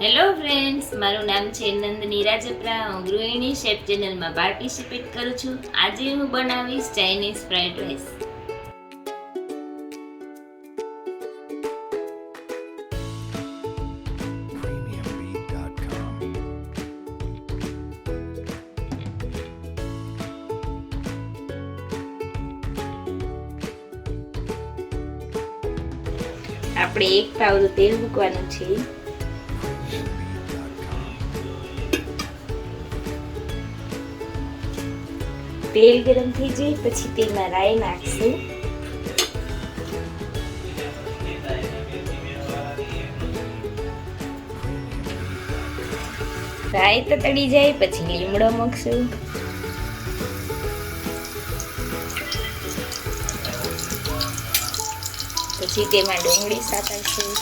Hello friends, મારું નામ છે નંદની રાજપરા. હું ગૃહિણી શેફ ચેનલમાં પાર્ટિસિપેટ કરું છું. આજે હું બનાવીશ ચાઇનીઝ ફ્રાઈડ રાઈસ. આપણે એક પાવડું તેલ મૂકવાનું છે. તેલ ગરમ થઈ જાય પછી તેમાં રાઈ નાખશું. રાઈ તતડી જાય પછી લીમડો મૂકશું. પછી તેમાં ડુંગળી સાતળશું.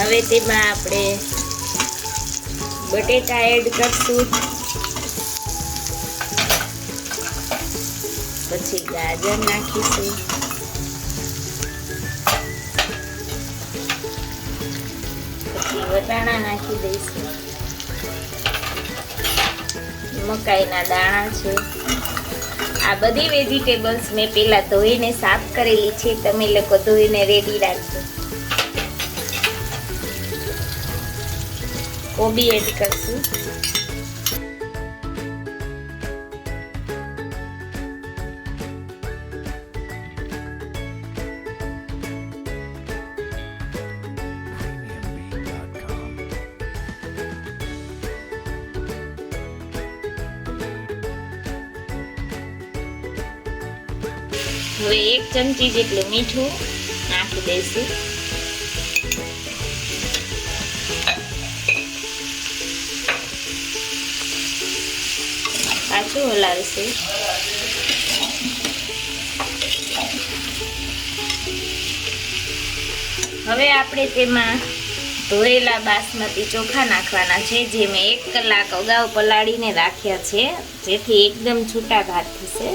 હવે તેમાં આપણે બટેટા એડ કરશું. પછી ગાજર નાખીશું. પછી વટાણા નાખી દઈશું. મકાઈના દાણા છે. આ બધી વેજીટેબલ્સ મેં પહેલા ધોઈને સાફ કરેલી છે. તમે લોકો ધોઈને રેડી રાખજો. કોબી એડ કરશું. હવે 1 ચમચી જેટલું મીઠું નાખી દઈશું. પાછું હલાવીશું. હવે આપણે તેમાં ધોયેલા બાસમતી ચોખા નાખવાના છે, જે મેં 1 કલાક અગાઉ પલાળીને રાખ્યા છે, જેથી એકદમ છૂટા ભાત થશે.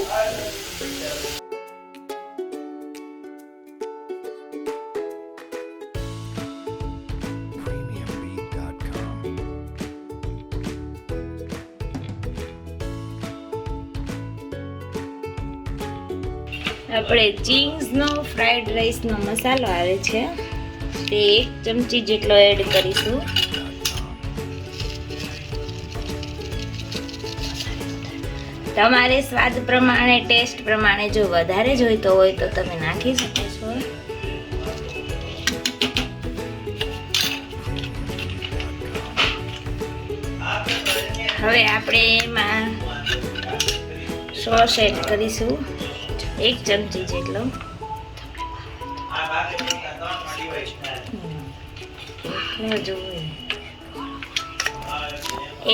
આપણે ચીઝનો ફ્રાઈડ રાઈસનો મસાલો આવે છે, તે 1 ચમચી જેટલો એડ કરીશું. તમારે સ્વાદ પ્રમાણે, ટેસ્ટ પ્રમાણે જો વધારે જોઈતો હોય તો તમે નાખી શકો છો. હવે આપણે એમાં સોસ એડ કરીશું, 1 ચમચી જેટલો.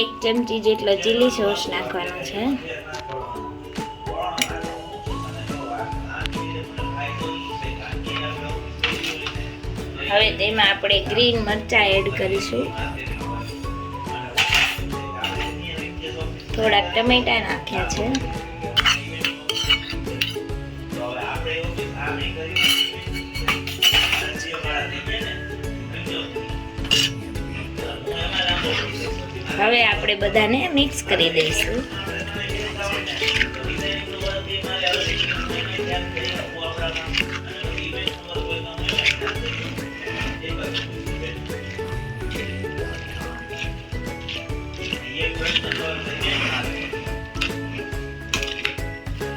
1 ચમચી જેટલો ચીલી સોસ નાખવાનો છે. હવે તેમાં આપણે ગ્રીન મરચાં એડ કરીશું. થોડાક ટમેટા નાખ્યા છે. હવે આપણે બધાને મિક્સ કરી દઈશું.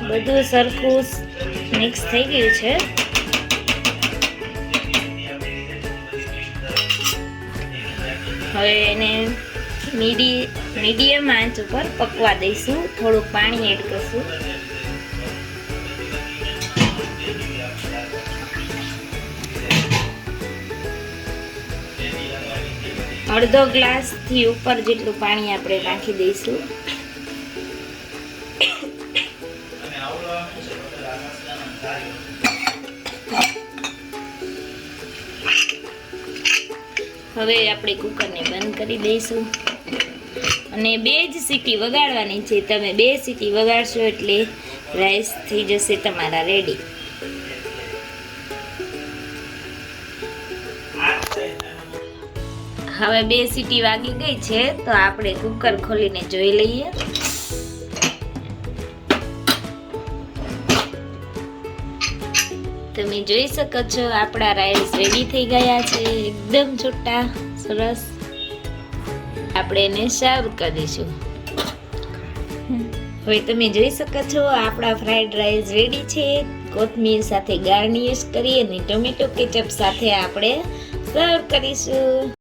બધું સરખું મિક્સ થઈ ગયું છે. હવે એને મીડિયમ આંચ ઉપર પકવા દઈશું. થોડુંક પાણી એડ કરશું. અડધો ગ્લાસથી ઉપર જેટલું પાણી આપણે નાખી દઈશું. હવે આપણે કુકરને બંધ કરી દઈશું અને 2 જ સીટી વગાડવાની છે. તમે 2 સીટી વગાડશો એટલે રાઈસ થઈ જશે તમારા રેડી. હવે 2 સીટી વાગી ગઈ છે તો આપણે કુકર ખોલીને જોઈ લઈએ. તમે જોઈ શકો છો આપણા રાઈસ રેડી થઈ ગયા છે, એકદમ છૂટા સરસ. આપણે એને સર્વ કરીશું. હવે તમે જોઈ શકો છો આપણા ફ્રાઈડ રાઈસ રેડી છે. કોથમીર સાથે ગાર્નિશ કરી અને ટોમેટો કેચઅપ સાથે આપણે સર્વ કરીશું.